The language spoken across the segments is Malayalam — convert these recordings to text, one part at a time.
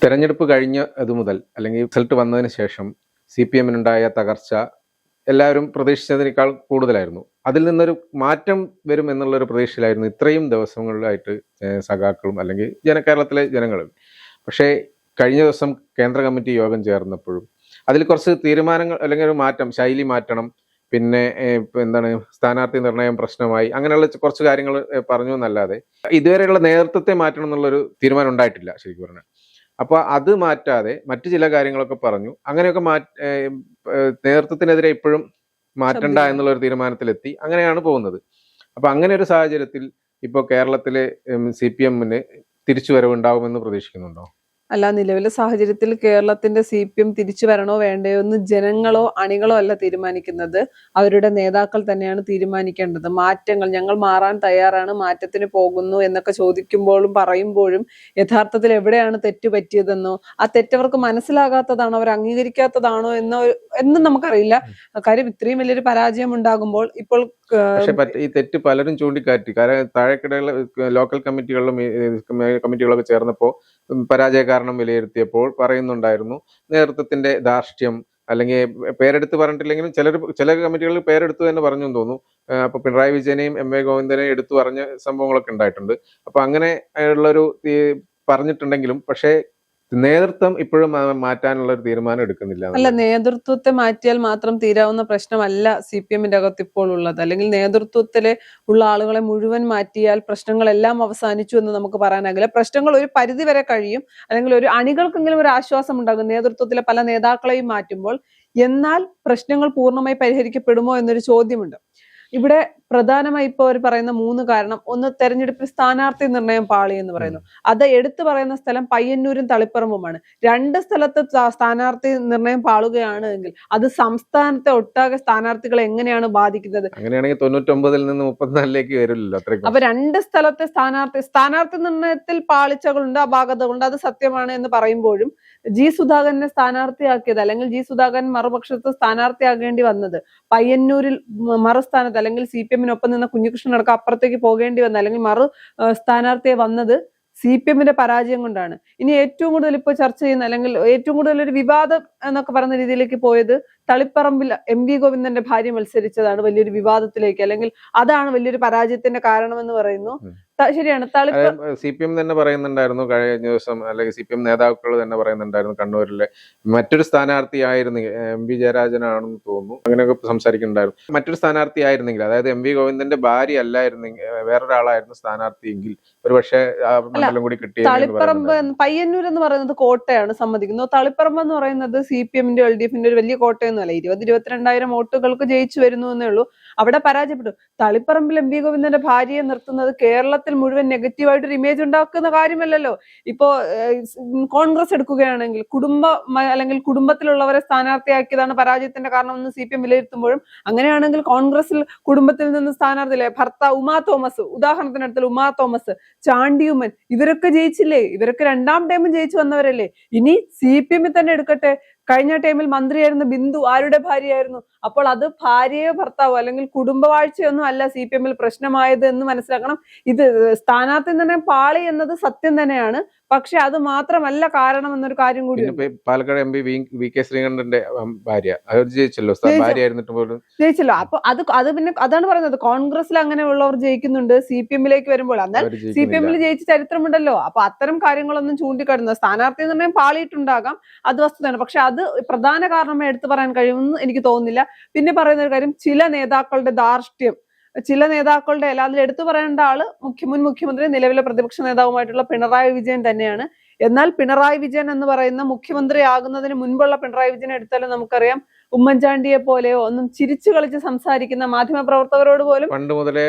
തെരഞ്ഞെടുപ്പ് കഴിഞ്ഞ മുതൽ അല്ലെങ്കിൽ റിസൾട്ട് വന്നതിന് ശേഷം CPM-നുണ്ടായ തകർച്ച എല്ലാവരും പ്രതീക്ഷിച്ചതിനേക്കാൾ കൂടുതലായിരുന്നു. അതിൽ നിന്നൊരു മാറ്റം വരും എന്നുള്ളൊരു പ്രതീക്ഷയിലായിരുന്നു ഇത്രയും ദിവസങ്ങളിലായിട്ട് സഖാക്കളും അല്ലെങ്കിൽ കേരളത്തിലെ ജനങ്ങളും. പക്ഷേ കഴിഞ്ഞ ദിവസം കേന്ദ്ര കമ്മിറ്റി യോഗം ചേർന്നപ്പോഴും അതിൽ കുറച്ച് തീരുമാനങ്ങൾ അല്ലെങ്കിൽ ഒരു മാറ്റം, ശൈലി മാറ്റണം, പിന്നെ സ്ഥാനാർത്ഥി നിർണയം പ്രശ്നമായി, അങ്ങനെയുള്ള കുറച്ച് കാര്യങ്ങൾ പറഞ്ഞു എന്നല്ലാതെ ഇതുവരെയുള്ള നേതൃത്വത്തെ മാറ്റണം എന്നുള്ളൊരു തീരുമാനം ഉണ്ടായിട്ടില്ല ശരിക്കും പറഞ്ഞാൽ. അപ്പോൾ അത് മാറ്റാതെ മറ്റു ചില കാര്യങ്ങളൊക്കെ പറഞ്ഞു. അങ്ങനെയൊക്കെ നേതൃത്വത്തിനെതിരെ ഇപ്പോഴും മാറ്റണ്ട എന്നുള്ളൊരു തീരുമാനത്തിലെത്തി. അങ്ങനെയാണ് പോകുന്നത്. അപ്പൊ അങ്ങനെ ഒരു സാഹചര്യത്തിൽ ഇപ്പോൾ കേരളത്തിലെ CPM-ന് തിരിച്ചുവരവ് ഉണ്ടാവുമെന്ന് പ്രതീക്ഷിക്കുന്നുണ്ടോ? അല്ല, നിലവിലെ സാഹചര്യത്തിൽ കേരളത്തിന്റെ CPM തിരിച്ചു വരണോ വേണ്ടയോ എന്ന് ജനങ്ങളോ അണികളോ അല്ല തീരുമാനിക്കുന്നത്, അവരുടെ നേതാക്കൾ തന്നെയാണ് തീരുമാനിക്കേണ്ടത്. മാറ്റങ്ങൾ, ഞങ്ങൾ മാറാൻ തയ്യാറാണ്, മാറ്റത്തിന് പോകുന്നു എന്നൊക്കെ ചോദിക്കുമ്പോഴും പറയുമ്പോഴും യഥാർത്ഥത്തിൽ എവിടെയാണ് തെറ്റ് പറ്റിയതെന്നോ ആ തെറ്റവർക്ക് മനസ്സിലാകാത്തതാണോ അവർ അംഗീകരിക്കാത്തതാണോ എന്നും നമുക്കറിയില്ല. കാര്യം ഇത്രയും വലിയൊരു പരാജയം ഉണ്ടാകുമ്പോൾ ഇപ്പോൾ പക്ഷെ ഈ തെറ്റ് പലരും ചൂണ്ടിക്കാറ്റി. കാരണം താഴെക്കിടയിലെ ലോക്കൽ കമ്മിറ്റികളൊക്കെ ചേർന്നപ്പോൾ പരാജയ കാരണം വിലയിരുത്തിയപ്പോൾ പറയുന്നുണ്ടായിരുന്നു നേതൃത്വത്തിന്റെ ധാർഷ്ട്യം, അല്ലെങ്കിൽ പേരെടുത്ത് പറഞ്ഞിട്ടില്ലെങ്കിലും ചില കമ്മിറ്റികളിൽ പേരെടുത്ത് തന്നെ പറഞ്ഞു എന്ന് തോന്നുന്നു. അപ്പൊ പിണറായി വിജയനെയും MA ഗോവിന്ദനെയും എടുത്തു പറഞ്ഞ സംഭവങ്ങളൊക്കെ ഉണ്ടായിട്ടുണ്ട്. അപ്പൊ അങ്ങനെ ഉള്ളൊരു പറഞ്ഞിട്ടുണ്ടെങ്കിലും പക്ഷേ നേതൃത്വം ഇപ്പോഴും മാറ്റാനുള്ള ഒരു തീരുമാനം എടുക്കുന്നില്ല. അല്ല, നേതൃത്വത്തെ മാറ്റിയാൽ മാത്രം തീരാവുന്ന പ്രശ്നമല്ല CPM-ന്റെ അകത്ത് ഇപ്പോൾ ഉള്ളത്. അല്ലെങ്കിൽ നേതൃത്വത്തിലെ ഉള്ള ആളുകളെ മുഴുവൻ മാറ്റിയാൽ പ്രശ്നങ്ങളെല്ലാം അവസാനിച്ചു എന്ന് നമുക്ക് പറയാനാകില്ല. പ്രശ്നങ്ങൾ ഒരു പരിധി വരെ കഴിയും, അല്ലെങ്കിൽ ഒരു അണികൾക്കെങ്കിലും ഒരു ആശ്വാസം ഉണ്ടാകും നേതൃത്വത്തിലെ പല നേതാക്കളെയും മാറ്റുമ്പോൾ. എന്നാൽ പ്രശ്നങ്ങൾ പൂർണ്ണമായി പരിഹരിക്കപ്പെടുമോ എന്നൊരു ചോദ്യമുണ്ട്. ഇവിടെ പ്രധാനമായി ഇപ്പോൾ അവർ പറയുന്ന 3 കാരണം. ഒന്ന്, തെരഞ്ഞെടുപ്പിൽ സ്ഥാനാർത്ഥി നിർണയം പാളി എന്ന് പറയുന്നു. അത് എടുത്തു പറയുന്ന സ്ഥലം പയ്യന്നൂരും തളിപ്പറമ്പുമാണ്. 2 സ്ഥലത്ത് സ്ഥാനാർത്ഥി നിർണയം പാളുകയാണ് എങ്കിൽ അത് സംസ്ഥാനത്തെ ഒട്ടാകെ സ്ഥാനാർത്ഥികളെ എങ്ങനെയാണ് ബാധിക്കുന്നത്? അങ്ങനെയാണെങ്കിൽ 99-ൽ നിന്ന് 34-ലേക്ക് വരില്ലല്ലോ. അപ്പൊ 2 സ്ഥലത്തെ സ്ഥാനാർത്ഥി നിർണയത്തിൽ പാളിച്ചകളുണ്ട്, അപാകതകളുണ്ട്, അത് സത്യമാണ് എന്ന് പറയുമ്പോഴും സുധാകരനെ സ്ഥാനാർത്ഥിയാക്കിയത്, അല്ലെങ്കിൽ സുധാകരൻ മറുപക്ഷത്ത് സ്ഥാനാർത്ഥിയാകേണ്ടി വന്നത്, പയ്യന്നൂരിൽ മറുസ്ഥാനത്ത് അല്ലെങ്കിൽ CPM-നൊപ്പം നിന്ന കുഞ്ഞികൃഷ്ണൻ അടക്കം അപ്പുറത്തേക്ക് പോകേണ്ടി വന്ന, അല്ലെങ്കിൽ സ്ഥാനാർത്ഥിയെ വന്നത് CPM-ന്റെ പരാജയം കൊണ്ടാണ്. ഇനി ഏറ്റവും കൂടുതൽ ഇപ്പോൾ ചർച്ച ചെയ്യുന്ന, അല്ലെങ്കിൽ ഏറ്റവും കൂടുതൽ ഒരു വിവാദം എന്നൊക്കെ പറയുന്ന രീതിയിലേക്ക് പോയത് തളിപ്പറമ്പിൽ MV ഗോവിന്ദന്റെ ഭാര്യ മത്സരിച്ചതാണ് വലിയൊരു വിവാദത്തിലേക്ക്, അല്ലെങ്കിൽ അതാണ് വലിയൊരു പരാജയത്തിന്റെ കാരണമെന്ന് പറയുന്നു. ശരിയാണ്. CPM തന്നെ പറയുന്നുണ്ടായിരുന്നു കഴിഞ്ഞ ദിവസം, അല്ലെങ്കിൽ CPM നേതാക്കൾ തന്നെ പറയുന്നുണ്ടായിരുന്നു കണ്ണൂരിലെ മറ്റൊരു സ്ഥാനാർത്ഥി ആയിരുന്നെങ്കിൽ, MV ജയരാജനാണെന്ന് തോന്നുന്നു, അങ്ങനെയൊക്കെ സംസാരിക്കുന്നുണ്ടായിരുന്നു. മറ്റൊരു സ്ഥാനാർത്ഥി ആയിരുന്നെങ്കിൽ, അതായത് MV ഗോവിന്ദന്റെ ഭാര്യ അല്ലായിരുന്നെങ്കിൽ, വേറൊരാളായിരുന്നു സ്ഥാനാർത്ഥിയെങ്കിൽ ഒരുപക്ഷെ മണ്ഡലം കൂടി കിട്ടിയ. തളിപ്പറമ്പ്, പയ്യന്നൂർ എന്ന് പറയുന്നത് കോട്ടയാണ്, സമ്മതിക്കുന്നു. തളിപ്പറമ്പ് എന്ന് പറയുന്നത് CPM-ന്റെ LDF-ന്റെ ഒരു വലിയ കോട്ടയൊന്നുമല്ല. 20-22,000 വോട്ടുകൾക്ക് ജയിച്ചു വരുന്നു എന്നേ ഉള്ളൂ. അവിടെ പരാജയപ്പെട്ടു. തളിപ്പറമ്പിൽ MV ഗോവിന്ദന്റെ ഭാര്യയെ നിർത്തുന്നത് കേരളത്തിൽ മുഴുവൻ നെഗറ്റീവായിട്ടൊരു ഇമേജ് ഉണ്ടാക്കുന്ന കാര്യമല്ലല്ലോ. ഇപ്പോ കോൺഗ്രസ് എടുക്കുകയാണെങ്കിൽ അല്ലെങ്കിൽ കുടുംബത്തിലുള്ളവരെ സ്ഥാനാർത്ഥിയാക്കിയതാണ് പരാജയത്തിന്റെ കാരണമെന്ന് CPM വിലയിരുത്തുമ്പോഴും, അങ്ങനെയാണെങ്കിൽ കോൺഗ്രസിൽ കുടുംബത്തിൽ നിന്ന് സ്ഥാനാർത്ഥിയില്ലേ, ഭർത്താവ് ഉമാ തോമസ്, ഉദാഹരണത്തിനടുത്തുള്ള ഉമാ തോമസ്, ചാണ്ടിയുമ്മൻ, ഇവരൊക്കെ ജയിച്ചില്ലേ? ഇവരൊക്കെ 2ാം ടൈമും ജയിച്ചു വന്നവരല്ലേ? ഇനി CPM തന്നെ എടുക്കട്ടെ, കഴിഞ്ഞ ടൈമിൽ മന്ത്രിയായിരുന്ന ബിന്ദു ആരുടെ ഭാര്യയായിരുന്നു? അപ്പോൾ അത് ഭാര്യയോ ഭർത്താവോ അല്ലെങ്കിൽ കുടുംബവാഴ്ചയൊന്നും അല്ല CPM-ൽ പ്രശ്നമായത് എന്ന് മനസ്സിലാക്കണം. ഇത് സ്ഥാനാർത്ഥി നിർണയം പാളി എന്നത് സത്യം തന്നെയാണ്, പക്ഷെ അത് മാത്രമല്ല കാരണം എന്നൊരു കാര്യം കൂടി. പാലക്കാട് MP VK ശ്രീകണ്ഠന്റെ ഭാര്യ ജയിച്ചല്ലോ. ജയിച്ചല്ലോ. അപ്പൊ അത് പിന്നെ അതാണ് പറയുന്നത്, കോൺഗ്രസിൽ അങ്ങനെയുള്ളവർ ജയിക്കുന്നുണ്ട്, CPM-ലേക്ക് വരുമ്പോൾ എന്നാൽ CPM-ൽ ജയിച്ച ചരിത്രമുണ്ടല്ലോ. അപ്പൊ അത്തരം കാര്യങ്ങളൊന്നും ചൂണ്ടിക്കാട്ടുന്നത്, സ്ഥാനാർത്ഥി നിർണയം പാളിയിട്ടുണ്ടാകാം, അത് വസ്തുതയാണ്. പക്ഷെ അത് പ്രധാന കാരണമായി എടുത്തു പറയാൻ കഴിയുമെന്ന് എനിക്ക് തോന്നുന്നില്ല. പിന്നെ പറയുന്ന ഒരു കാര്യം, ചില നേതാക്കളുടെ ധാർഷ്ട്യം, ചില നേതാക്കളുടെ അല്ല, അതിൽ എടുത്തു പറയേണ്ട ആള് മുൻ മുഖ്യമന്ത്രി, നിലവിലെ പ്രതിപക്ഷ നേതാവുമായിട്ടുള്ള പിണറായി വിജയൻ തന്നെയാണ്. എന്നാൽ പിണറായി വിജയൻ എന്ന് പറയുന്ന മുഖ്യമന്ത്രി ആകുന്നതിന് മുൻപുള്ള പിണറായി വിജയൻ എടുത്താലും നമുക്കറിയാം, ഉമ്മൻചാണ്ടിയെ പോലെയോ ഒന്നും ചിരിച്ചു കളിച്ച് സംസാരിക്കുന്ന മാധ്യമപ്രവർത്തകരോട് പോലും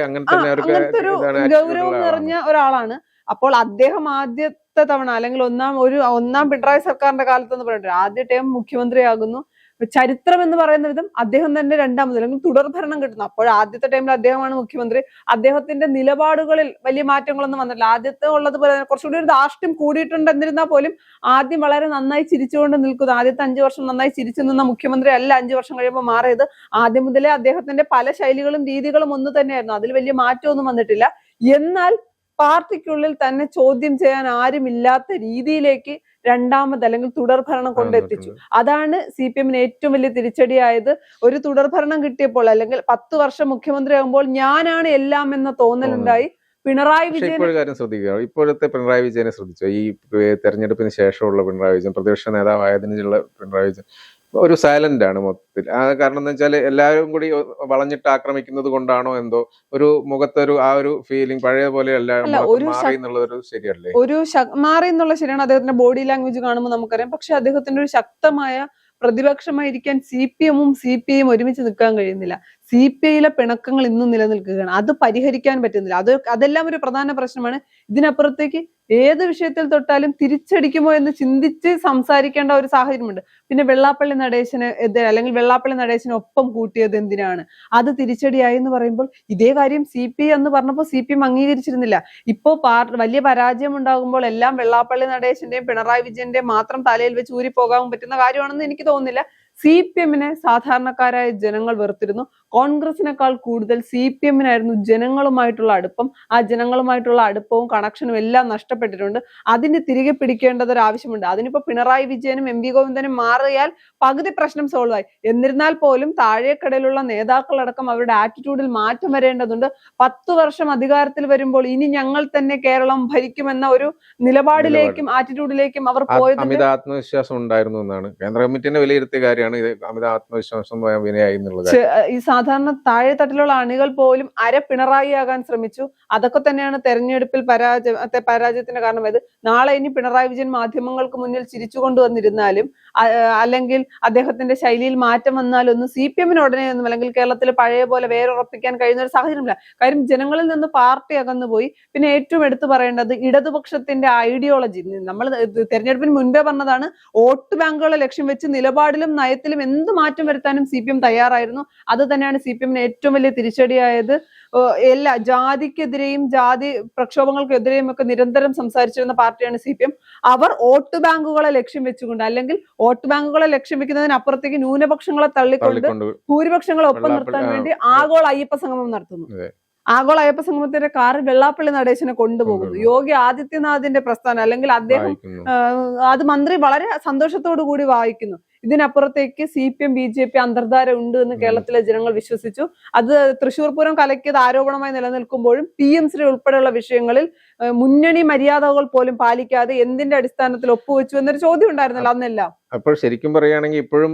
അങ്ങനത്തെ ഒരു ഗൗരവം നിറഞ്ഞ ഒരാളാണ്. അപ്പോൾ അദ്ദേഹം ആദ്യത്തെ തവണ, അല്ലെങ്കിൽ ഒന്നാം പിണറായി സർക്കാരിന്റെ കാലത്ത് എന്ന് പറഞ്ഞിട്ട് ആദ്യ ടൈം മുഖ്യമന്ത്രിയാകുന്നു. ചരിത്രം എന്ന് പറയുന്ന വിധം അദ്ദേഹം തന്നെ 2ാമത് അല്ലെങ്കിൽ തുടർ ഭരണം കിട്ടുന്നു. അപ്പോൾ ആദ്യത്തെ ടൈമിൽ അദ്ദേഹമാണ് മുഖ്യമന്ത്രി. അദ്ദേഹത്തിന്റെ നിലപാടുകളിൽ വലിയ മാറ്റങ്ങളൊന്നും വന്നിട്ടില്ല. ആദ്യത്തെ ഉള്ളതുപോലെ കുറച്ചുകൂടി ഒരു ധാർഷ്ട്യം കൂടിയിട്ടുണ്ട്. എന്നിരുന്നാൽ പോലും ആദ്യം വളരെ നന്നായി ചിരിച്ചുകൊണ്ട് നിൽക്കുന്നു. ആദ്യത്തെ 5 വർഷം നന്നായി ചിരിച്ചു നിന്ന മുഖ്യമന്ത്രി അല്ല 5 വർഷം കഴിയുമ്പോൾ മാറിയത്. ആദ്യം മുതലേ അദ്ദേഹത്തിന്റെ പല ശൈലികളും രീതികളും ഒന്ന് തന്നെയായിരുന്നു, അതിൽ വലിയ മാറ്റമൊന്നും വന്നിട്ടില്ല. എന്നാൽ പാർട്ടിക്കുള്ളിൽ തന്നെ ചോദ്യം ചെയ്യാൻ ആരുമില്ലാത്ത രീതിയിലേക്ക് രണ്ടാമത് അല്ലെങ്കിൽ തുടർഭരണം കൊണ്ടെത്തിച്ചു. അതാണ് CPM-ന് ഏറ്റവും വലിയ തിരിച്ചടിയായത്. ഒരു തുടർഭരണം കിട്ടിയപ്പോൾ അല്ലെങ്കിൽ 10 വർഷം മുഖ്യമന്ത്രി ആകുമ്പോൾ ഞാനാണ് എല്ലാം എന്ന തോന്നലുണ്ടായി. പിണറായി വിജയൻ കാര്യം ശ്രദ്ധിക്കുക, ഇപ്പോഴത്തെ പിണറായി വിജയനെ ശ്രദ്ധിച്ചോ? ഈ തെരഞ്ഞെടുപ്പിന് ശേഷമുള്ള പിണറായി വിജയൻ, പ്രതിപക്ഷ നേതാവായതിനുള്ള പിണറായി വിജയൻ ഒരു സൈലന്റ് ആണ് മൊത്തത്തിൽ. കാരണം എന്ന് വെച്ചാൽ എല്ലാവരും കൂടി വളഞ്ഞിട്ട് ആക്രമിക്കുന്നത് കൊണ്ടാണോ എന്തോ ഒരു മുഖത്തൊരു ആ ഒരു ഫീലിംഗ് പഴയ പോലെ മാറി എന്നുള്ളതൊരു ശരിയല്ലേ? മാറി എന്നുള്ള ശരിയാണ്. അദ്ദേഹത്തിന്റെ ബോഡി ലാംഗ്വേജ് കാണുമ്പോൾ നമുക്കറിയാം. പക്ഷെ അദ്ദേഹത്തിന്റെ ഒരു ശക്തമായ പ്രതിപക്ഷമായിരിക്കാൻ CPM-ഉം CPI-യും ഒരുമിച്ച് നിൽക്കാൻ കഴിയുന്നില്ല. CPI-യിലെ പിണക്കങ്ങൾ ഇന്നും നിലനിൽക്കുകയാണ്. അത് പരിഹരിക്കാൻ പറ്റുന്നില്ല. അതെല്ലാം ഒരു പ്രധാന പ്രശ്നമാണ്. ഇതിനപ്പുറത്തേക്ക് ഏത് വിഷയത്തിൽ തൊട്ടാലും തിരിച്ചടിക്കുമോ എന്ന് ചിന്തിച്ച് സംസാരിക്കേണ്ട ഒരു സാഹചര്യമുണ്ട്. പിന്നെ വെള്ളാപ്പള്ളി നടേശന് എതിരെ അല്ലെങ്കിൽ വെള്ളാപ്പള്ളി നടേശന് ഒപ്പം കൂട്ടിയത് എന്തിനാണ്? അത് തിരിച്ചടിയായി എന്ന് പറയുമ്പോൾ ഇതേ കാര്യം CPI എന്ന് പറഞ്ഞപ്പോൾ CPM അംഗീകരിച്ചിരുന്നില്ല. ഇപ്പോ വലിയ പരാജയം ഉണ്ടാകുമ്പോൾ എല്ലാം വെള്ളാപ്പള്ളി നടേശന്റെയും പിണറായി വിജയന്റെയും മാത്രം തലയിൽ വെച്ച് ഊരിപ്പോകാൻ പറ്റുന്ന കാര്യമാണെന്ന് എനിക്ക് തോന്നുന്നില്ല. CPM-നെ സാധാരണക്കാരായ ജനങ്ങൾ വെറുത്തിരുന്നു. കോൺഗ്രസിനേക്കാൾ കൂടുതൽ CPM-നായിരുന്നു ജനങ്ങളുമായിട്ടുള്ള അടുപ്പം. ആ ജനങ്ങളുമായിട്ടുള്ള അടുപ്പവും കണക്ഷനും എല്ലാം നഷ്ടപ്പെട്ടിട്ടുണ്ട്. അതിന് തിരികെ പിടിക്കേണ്ടത് ഒരു ആവശ്യമുണ്ട്. അതിനിപ്പോ പിണറായി വിജയനും MV ഗോവിന്ദനും മാറിയാൽ പകുതി പ്രശ്നം സോൾവ് ആയി. എന്നിരുന്നാൽ പോലും താഴേക്കടയിലുള്ള നേതാക്കളടക്കം അവരുടെ ആറ്റിറ്റ്യൂഡിൽ മാറ്റം വരേണ്ടതുണ്ട്. 10 വർഷം അധികാരത്തിൽ വരുമ്പോൾ ഇനി ഞങ്ങൾ തന്നെ കേരളം ഭരിക്കുമെന്ന ഒരു നിലപാടിലേക്കും ആറ്റിറ്റ്യൂഡിലേക്കും അവർ പോയത് അമിത ആത്മവിശ്വാസം ഉണ്ടായിരുന്നു എന്നാണ് കേന്ദ്ര കമ്മിറ്റിന്റെ വിലയിരുത്തിയ കാര്യമാണ്. ഇത് അമിത ആത്മവിശ്വാസം വിനയായി എന്നുള്ളത്. ഈ സാധാരണ താഴെ തട്ടിലുള്ള അണികൾ പോലും അര പിണറായി ആകാൻ ശ്രമിച്ചു. അതൊക്കെ തന്നെയാണ് തെരഞ്ഞെടുപ്പിൽ പരാജയത്തിന് കാരണമായത്. നാളെ ഇനി പിണറായി വിജയൻ മാധ്യമങ്ങൾക്ക് മുന്നിൽ ചിരിച്ചുകൊണ്ട് വന്നിരുന്നാലും അല്ലെങ്കിൽ അദ്ദേഹത്തിന്റെ ശൈലിയിൽ മാറ്റം വന്നാലൊന്നും CPM-ന് ഉടനെ ഒന്നും അല്ലെങ്കിൽ കേരളത്തിൽ പഴയ പോലെ വേരുറപ്പിക്കാൻ കഴിയുന്ന ഒരു സാഹചര്യമില്ല. കാര്യം ജനങ്ങളിൽ നിന്ന് പാർട്ടി അകന്നുപോയി. പിന്നെ ഏറ്റവും എടുത്തു പറയേണ്ടത് ഇടതുപക്ഷത്തിന്റെ ഐഡിയോളജി. നമ്മൾ തെരഞ്ഞെടുപ്പിന് മുൻപേ പറഞ്ഞതാണ്, വോട്ട് ബാങ്കുകളെ ലക്ഷ്യം വെച്ച് നിലപാടിലും നയത്തിലും എന്ത് മാറ്റം വരുത്താനും CPM തയ്യാറായിരുന്നു. അത് തന്നെയാണ് CPM-ന് ഏറ്റവും വലിയ തിരിച്ചടിയായത്. എല്ലാ ജാതിക്കെതിരെയും ജാതി പ്രക്ഷോഭങ്ങൾക്കെതിരെയും ഒക്കെ നിരന്തരം സംസാരിച്ചിരുന്ന പാർട്ടിയാണ് CPM. അവർ വോട്ട് ബാങ്കുകളെ ലക്ഷ്യം വെച്ചുകൊണ്ട് അല്ലെങ്കിൽ വോട്ട് ബാങ്കുകളെ ലക്ഷ്യം വെക്കുന്നതിനപ്പുറത്തേക്ക് ന്യൂനപക്ഷങ്ങളെ തള്ളിക്കൊണ്ട് ഭൂരിപക്ഷങ്ങളെ ഒപ്പം നിർത്താൻ വേണ്ടി ആഗോള അയ്യപ്പ സംഗമം നടത്തുന്നു. ആഗോള അയ്യപ്പ സംഗമത്തിന്റെ കാറ് വെള്ളാപ്പള്ളി നടേശനെ കൊണ്ടുപോകുന്നു. യോഗി ആദിത്യനാഥിന്റെ പ്രസ്ഥാനം അല്ലെങ്കിൽ അദ്ദേഹം അത് മന്ത്രി വളരെ സന്തോഷത്തോടു കൂടി വായിക്കുന്നു. ഇതിനപ്പുറത്തേക്ക് CPM BJP അന്തർധാര ഉണ്ട് എന്ന് കേരളത്തിലെ ജനങ്ങൾ വിശ്വസിച്ചു. അത് തൃശ്ശൂർ പൂരം കലക്കിയത് ആരോപണമായി നിലനിൽക്കുമ്പോഴും PM ശ്രീ ഉൾപ്പെടെയുള്ള വിഷയങ്ങളിൽ മുന്നണി മര്യാദകൾ പോലും പാലിക്കാതെ എന്തിന്റെ അടിസ്ഥാനത്തിൽ ഒപ്പുവെച്ചു എന്നൊരു ചോദ്യം ഉണ്ടായിരുന്നല്ലോ അന്നെല്ലാം. അപ്പോൾ ശരിക്കും പറയുകയാണെങ്കിൽ ഇപ്പോഴും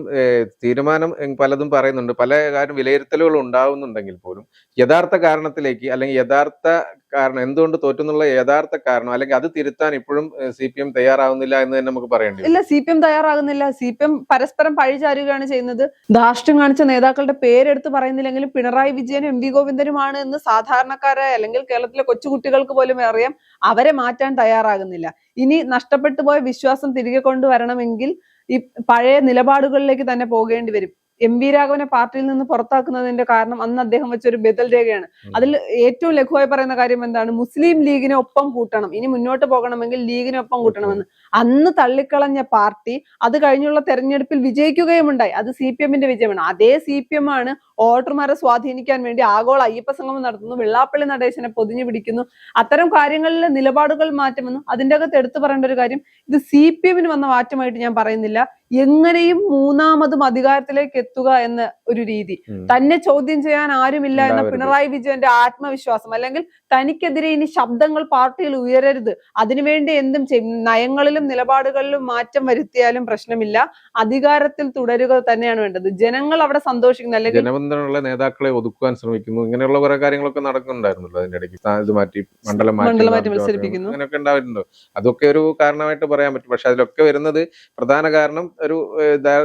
തീരുമാനം പലതും പറയുന്നുണ്ട്, പല കാര്യം വിലയിരുത്തലുകൾ ഉണ്ടാവുന്നുണ്ടെങ്കിൽ പോലും യഥാർത്ഥ കാരണത്തിലേക്ക് അല്ലെങ്കിൽ യഥാർത്ഥ കാരണം എന്തുകൊണ്ട് തോറ്റെന്നുള്ള യഥാർത്ഥ കാരണം അല്ലെങ്കിൽ അത് തിരുത്താൻ ഇപ്പോഴും CPM തയ്യാറാവുന്നില്ല എന്ന് തന്നെ നമുക്ക് പറയേണ്ടി ഇല്ല. CPM തയ്യാറാകുന്നില്ല. CPM പരസ്പരം പഴിചാരുകയാണ് ചെയ്യുന്നത്. ധാർഷ്ട്യം കാണിച്ച നേതാക്കളുടെ പേരെടുത്ത് പറയുന്നില്ലെങ്കിലും പിണറായി വിജയനും MV ഗോവിന്ദനുമാണ് എന്ന് സാധാരണക്കാരായ അല്ലെങ്കിൽ കേരളത്തിലെ കൊച്ചുകുട്ടികൾക്ക് പോലും അറിയാം. അവരെ മാറ്റാൻ തയ്യാറാകുന്നില്ല. ഇനി നഷ്ടപ്പെട്ടു പോയ വിശ്വാസം തിരികെ കൊണ്ടുവരണമെങ്കിൽ ഈ പഴയ നിലപാടുകളിലേക്ക് തന്നെ പോകേണ്ടി വരും. MV രാഘവനെ പാർട്ടിയിൽ നിന്ന് പുറത്താക്കുന്നതിന്റെ കാരണം അന്ന് അദ്ദേഹം വെച്ചൊരു ബദൽ രേഖയാണ്. അതിൽ ഏറ്റവും ലഘുവായി പറയുന്ന കാര്യം എന്താണ്? മുസ്ലിം ലീഗിനെ ഒപ്പം കൂട്ടണം, ഇനി മുന്നോട്ട് പോകണമെങ്കിൽ ലീഗിനെ ഒപ്പം കൂട്ടണമെന്ന്. അന്ന് തള്ളിക്കളഞ്ഞ പാർട്ടി അത് കഴിഞ്ഞുള്ള തെരഞ്ഞെടുപ്പിൽ വിജയിക്കുകയുമുണ്ടായി. അത് CPM-ന്റെ വിജയമാണ്. അതേ CPM ആണ് വോട്ടർമാരെ സ്വാധീനിക്കാൻ വേണ്ടി ആഗോള അയ്യപ്പ സംഗമം നടത്തുന്നു, വെള്ളാപ്പള്ളി നടേശനെ പൊതിഞ്ഞു പിടിക്കുന്നു. അത്തരം കാര്യങ്ങളിൽ നിലപാടുകൾ മാറ്റം വന്നു. അതിന്റെ അകത്ത് എടുത്തു പറയേണ്ട ഒരു കാര്യം, ഇത് CPM-ന് വന്ന മാറ്റമായിട്ട് ഞാൻ പറയുന്നില്ല. എങ്ങനെയും മൂന്നാമതും അധികാരത്തിലേക്ക് എത്തുക എന്ന ഒരു രീതി, തന്നെ ചോദ്യം ചെയ്യാൻ ആരുമില്ല എന്ന പിണറായി വിജയന്റെ ആത്മവിശ്വാസം, അല്ലെങ്കിൽ തനിക്കെതിരെ ഇനി ശബ്ദങ്ങൾ പാർട്ടിയിൽ ഉയരരുത്, അതിനുവേണ്ടി എന്തും ചെയ്യും, നയങ്ങളിലും നിലപാടുകളിലും മാറ്റം വരുത്തിയാലും പ്രശ്നമില്ല, അധികാരത്തിൽ തുടരുക തന്നെയാണ് വേണ്ടത്. ജനങ്ങൾ അവിടെ സന്തോഷിക്കുന്നു. അല്ലെങ്കിൽ ജനബന്ധമുള്ള നേതാക്കളെ ഒതുക്കുവാൻ ശ്രമിക്കുന്നു, ഇങ്ങനെയുള്ള കുറെ കാര്യങ്ങളൊക്കെ നടക്കുന്നുണ്ടായിരുന്നല്ലോ അതിന്റെ ഇടയ്ക്ക്. ഇത് മാറ്റി മണ്ഡലം മാറ്റി മത്സരിപ്പിക്കുന്നു, അങ്ങനെയൊക്കെ ഉണ്ടായിട്ടുണ്ടോ? അതൊക്കെ ഒരു കാരണമായിട്ട് പറയാൻ പറ്റും. പക്ഷെ അതിലൊക്കെ വരുന്നത് പ്രധാന കാരണം ഒരു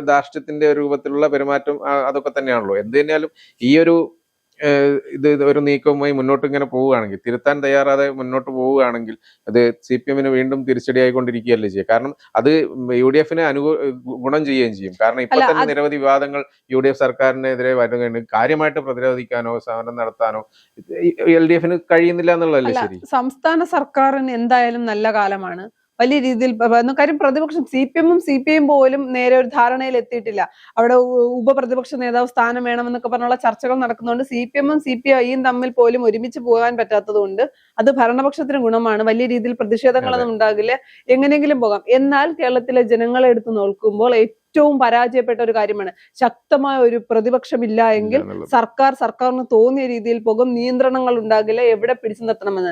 ധാർഷ്ട്യത്തിന്റെ രൂപത്തിലുള്ള പെരുമാറ്റം അതൊക്കെ തന്നെയാണല്ലോ. എന്ത് തന്നെയാലും ഈ ഒരു ഇത് ഒരു നീക്കവുമായി മുന്നോട്ട് ഇങ്ങനെ പോവുകയാണെങ്കിൽ, തിരുത്താൻ തയ്യാറാതെ മുന്നോട്ട് പോവുകയാണെങ്കിൽ അത് CPM-ന് വീണ്ടും തിരിച്ചടിയായിക്കൊണ്ടിരിക്കുകയല്ലേ ചെയ്യുക. കാരണം അത് UDF-ന് ഗുണം ചെയ്യുകയും ചെയ്യും. കാരണം ഇപ്പൊ തന്നെ നിരവധി വിവാദങ്ങൾ UDF സർക്കാരിനെതിരെ വരുന്നുണ്ട്. കാര്യമായിട്ട് പ്രതിരോധിക്കാനോ സമരം നടത്താനോ LDF-ന് കഴിയുന്നില്ല എന്നുള്ളതല്ലേ ശരി. സംസ്ഥാന സർക്കാരിന് എന്തായാലും നല്ല കാലമാണ്. വലിയ രീതിയിൽ കാര്യം പ്രതിപക്ഷം CPM-ഉം CPI പോലും നേരെ ഒരു ധാരണയിൽ എത്തിയിട്ടില്ല. അവിടെ ഉപപ്രതിപക്ഷ നേതാവ് സ്ഥാനം വേണമെന്നൊക്കെ പറഞ്ഞുള്ള ചർച്ചകൾ നടക്കുന്നതുകൊണ്ട് CPM-ഉം CPI-യും തമ്മിൽ പോലും ഒരുമിച്ച് പോകാൻ പറ്റാത്തത് കൊണ്ട് അത് ഭരണപക്ഷത്തിന് ഗുണമാണ്. വലിയ രീതിയിൽ പ്രതിഷേധങ്ങളൊന്നും ഉണ്ടാകില്ല, എങ്ങനെയെങ്കിലും പോകാം. എന്നാൽ കേരളത്തിലെ ജനങ്ങളെ എടുത്ത് നോക്കുമ്പോൾ ഏറ്റവും പരാജയപ്പെട്ട ഒരു കാര്യമാണ്. ശക്തമായ ഒരു പ്രതിപക്ഷമില്ല എങ്കിൽ സർക്കാരിന് തോന്നിയ രീതിയിൽ പോകും, നിയന്ത്രണങ്ങൾ ഉണ്ടാകില്ല, എവിടെ പിടിച്ചു നിർത്തണമെന്ന്.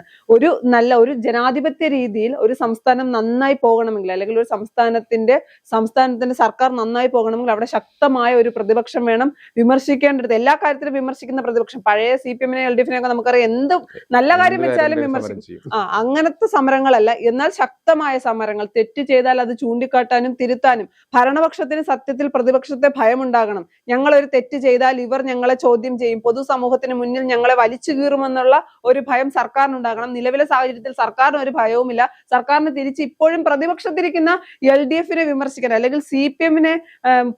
ഒരു ജനാധിപത്യ രീതിയിൽ ഒരു സംസ്ഥാനം നന്നായി പോകണമെങ്കിൽ, അല്ലെങ്കിൽ ഒരു സംസ്ഥാനത്തിന്റെ സർക്കാർ നന്നായി പോകണമെങ്കിൽ അവിടെ ശക്തമായ ഒരു പ്രതിപക്ഷം വേണം. വിമർശിക്കേണ്ടത് എല്ലാ കാര്യത്തിലും വിമർശിക്കുന്ന പ്രതിപക്ഷം. പഴയ CPM-നെ LDF-നെ ഒക്കെ നമുക്കറിയാം, എന്ത് നല്ല കാര്യം വെച്ചാലും വിമർശിക്കും. അങ്ങനത്തെ സമരങ്ങളല്ല, എന്നാൽ ശക്തമായ സമരങ്ങൾ. തെറ്റ് ചെയ്താൽ അത് ചൂണ്ടിക്കാട്ടാനും തിരുത്താനും. ഭരണപക്ഷത്തിന് സത്യത്തിൽ പ്രതിപക്ഷത്തെ ഭയമുണ്ടാകണം. ഞങ്ങൾ ഒരു തെറ്റ് ചെയ്താൽ ഇവർ ഞങ്ങളെ ചോദ്യം ചെയ്യും, പൊതുസമൂഹത്തിന് മുന്നിൽ ഞങ്ങളെ വലിച്ചു കീറുമെന്നുള്ള ഒരു ഭയം സർക്കാരിനുണ്ടാകണം. നിലവിലെ സാഹചര്യത്തിൽ സർക്കാരിന് ഒരു ഭയവുമില്ല. സർക്കാരിന് തിരിച്ച് ഇപ്പോഴും പ്രതിപക്ഷത്തിരിക്കുന്ന LDF-നെ വിമർശിക്കാൻ, അല്ലെങ്കിൽ CPM-നെ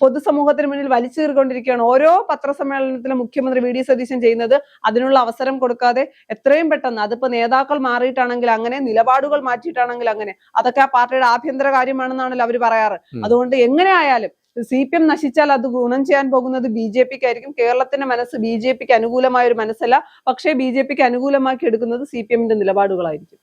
പൊതുസമൂഹത്തിന് മുന്നിൽ വലിച്ചു കീറിക്കൊണ്ടിരിക്കുകയാണ് ഓരോ പത്രസമ്മേളനത്തിലും മുഖ്യമന്ത്രി VD സതീശൻ ചെയ്യുന്നത്. അതിനുള്ള അവസരം കൊടുക്കാതെ എത്രയും പെട്ടെന്ന്, അതിപ്പോ നേതാക്കൾ മാറിയിട്ടാണെങ്കിൽ അങ്ങനെ, നിലപാടുകൾ മാറ്റിയിട്ടാണെങ്കിൽ അങ്ങനെ, അതൊക്കെ ആ പാർട്ടിയുടെ ആഭ്യന്തര കാര്യമാണെന്നാണല്ലോ അവർ പറയാറ്. അതുകൊണ്ട് എങ്ങനെ ആയാലും CPM നശിച്ചാൽ അത് ഗുണം ചെയ്യാൻ പോകുന്നത് BJP-ക്ക് ആയിരിക്കും. കേരളത്തിന്റെ മനസ്സ് BJP-ക്ക് അനുകൂലമായ ഒരു മനസ്സല്ല, പക്ഷേ BJP-ക്ക് അനുകൂലമാക്കി എടുക്കുന്നത് CPM-ന്റെ നിലപാടുകളായിരിക്കും.